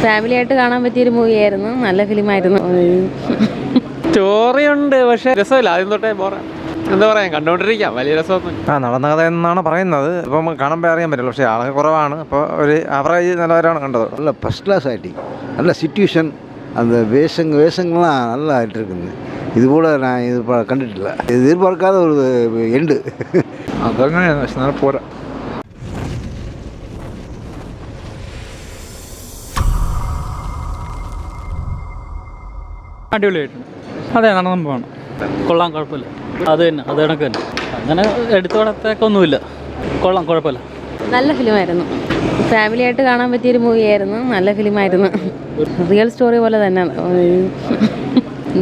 ഫാമിലിയായിട്ട് കാണാൻ പറ്റിയൊരു മൂവിയായിരുന്നു. നല്ല ഫിലിമായിരുന്നു. സ്റ്റോറി ഉണ്ട്, പക്ഷേ രസമില്ല. ആദ്യം തൊട്ടേ പോരാ. എന്താ പറയാ, കണ്ടുകൊണ്ടിരിക്കാം, വലിയ രസമൊന്നും. നടന്ന കഥ എന്നാണ് പറയുന്നത്. ഇപ്പം കാണുമ്പോൾ അറിയാൻ പറ്റില്ല, പക്ഷേ ആളൊക്കെ കുറവാണ്. അപ്പോൾ ഒരു ആവറേജ് നിലവാരമാണ് കണ്ടത്. நல்ல ஃபஸ்ட் கிளாஸ் ஆக்டிங், நல்ல சிச்சுவேஷன், அந்த வேஷங்கள்லாம் நல்லா ஆகிட்டு இருக்குது. இது போல் நான் இது கண்டுட்டில்ல, எதிர்பார்க்காத ஒரு எண்டு. അതങ്ങനെയാണ്, പക്ഷെ നല്ല പോരാ. അടിപൊളിയായിട്ടുണ്ട്. അതെ, നടന്ന സംഭവമാണ്. കൊള്ളാം, കുഴപ്പമില്ല. അത് തന്നെ, അത് കണക്ക് തന്നെ. അങ്ങനെ എടുത്തു വളർത്തേക്കൊന്നുമില്ല. കൊള്ളാം, കുഴപ്പമില്ല. നല്ല ഫിലിമായിരുന്നു. ഫാമിലിയായിട്ട് കാണാൻ പറ്റിയൊരു മൂവിയായിരുന്നു. നല്ല ഫിലിമായിരുന്നു. റിയൽ സ്റ്റോറി പോലെ തന്നെ.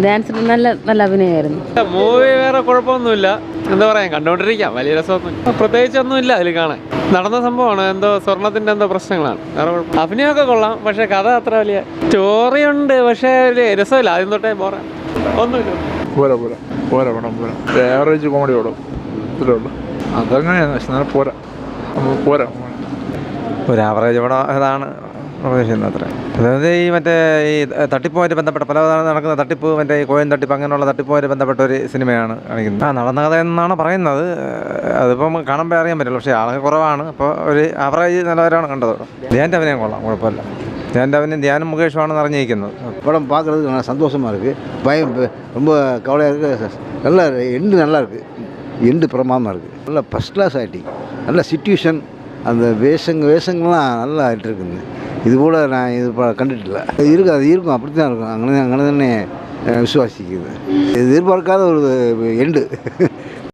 ഡാൻസ് നല്ല നല്ല അഭിനയമായിരുന്നു. മൂവി വേറെ കുഴപ്പമൊന്നുമില്ല. എന്താ പറയാ, കണ്ടുകൊണ്ടിരിക്കാം, വലിയ രസമൊന്നും പ്രത്യേകിച്ചൊന്നുമില്ല അതിൽ കാണാൻ. നടന്ന സംഭവമാണ്, എന്തോ സ്വർണത്തിൻ്റെ എന്തോ പ്രശ്നങ്ങളാണ്. വേറെ കുഴപ്പം. അഭിനയമൊക്കെ കൊള്ളാം, പക്ഷേ കഥ അത്ര വലിയ സ്റ്റോറി ഉണ്ട്, പക്ഷേ ഒരു രസമില്ല. ആദ്യം തൊട്ടേ പോരാ, ഒന്നുമില്ല. പോരാ പോരാ പോരാ പടം പോരാ. ആവറേജ് കോമഡി പടം ഇത്രേ ഉള്ളൂ. അതങ്ങനെയാണ്, പക്ഷെ നല്ല പോരാ പോരാ. ഒരു ആവറേജ് പടം ഇതാണ് പ്രതീക്ഷിക്കുന്നത്. അത്ര അതായത് ഈ മറ്റേ ഈ തട്ടിപ്പുമായിട്ട് ബന്ധപ്പെട്ട പല നടക്കുന്ന തട്ടിപ്പ്, മറ്റേ ഈ കോയിൻ തട്ടിപ്പ്, അങ്ങനെയുള്ള തട്ടിപ്പുമായിട്ട് ബന്ധപ്പെട്ട ഒരു സിനിമയാണ് കാണിക്കുന്നത്. നടന്ന കഥ എന്നാണ് പറയുന്നത്. അതിപ്പം കാണുമ്പോൾ അറിയാൻ പറ്റില്ല, പക്ഷേ ആളൊക്കെ കുറവാണ്. അപ്പോൾ ഒരു ആവറേജ് നിലവാരമാണ് കണ്ടത്. ധ്യാൻ്റെ അഭിനയം കൊള്ളാം, കുഴപ്പമില്ല. ധ്യാൻ്റെ അഭിനയം ധ്യാനും മുകേഷുമാണ് അറിഞ്ഞിരിക്കുന്നത്. படம் பார்க்குறதுக்கு நல்லா சந்தோஷமாக இருக்குது. பயம் ரொம்ப கவலையாக இருக்குது. நல்ல எண்டு நல்லா இருக்குது. எண்டு பிரமாதமாக இருக்குது. நல்ல ஃபஸ்ட் கிளாஸ் ஆக்டிங், நல்ல சிச்சுவேஷன், அந்த வேஷங்கள்லாம் நல்லா ஆகிட்டு இருக்குது. இது போல் நான் இது கண்டுட்டில்ல. இருக்குது, அது இருக்கும், அப்படி தான் இருக்கும். அங்கே தானே விசுவாசிக்குது. எதிர்பார்க்காத ஒரு எண்டு.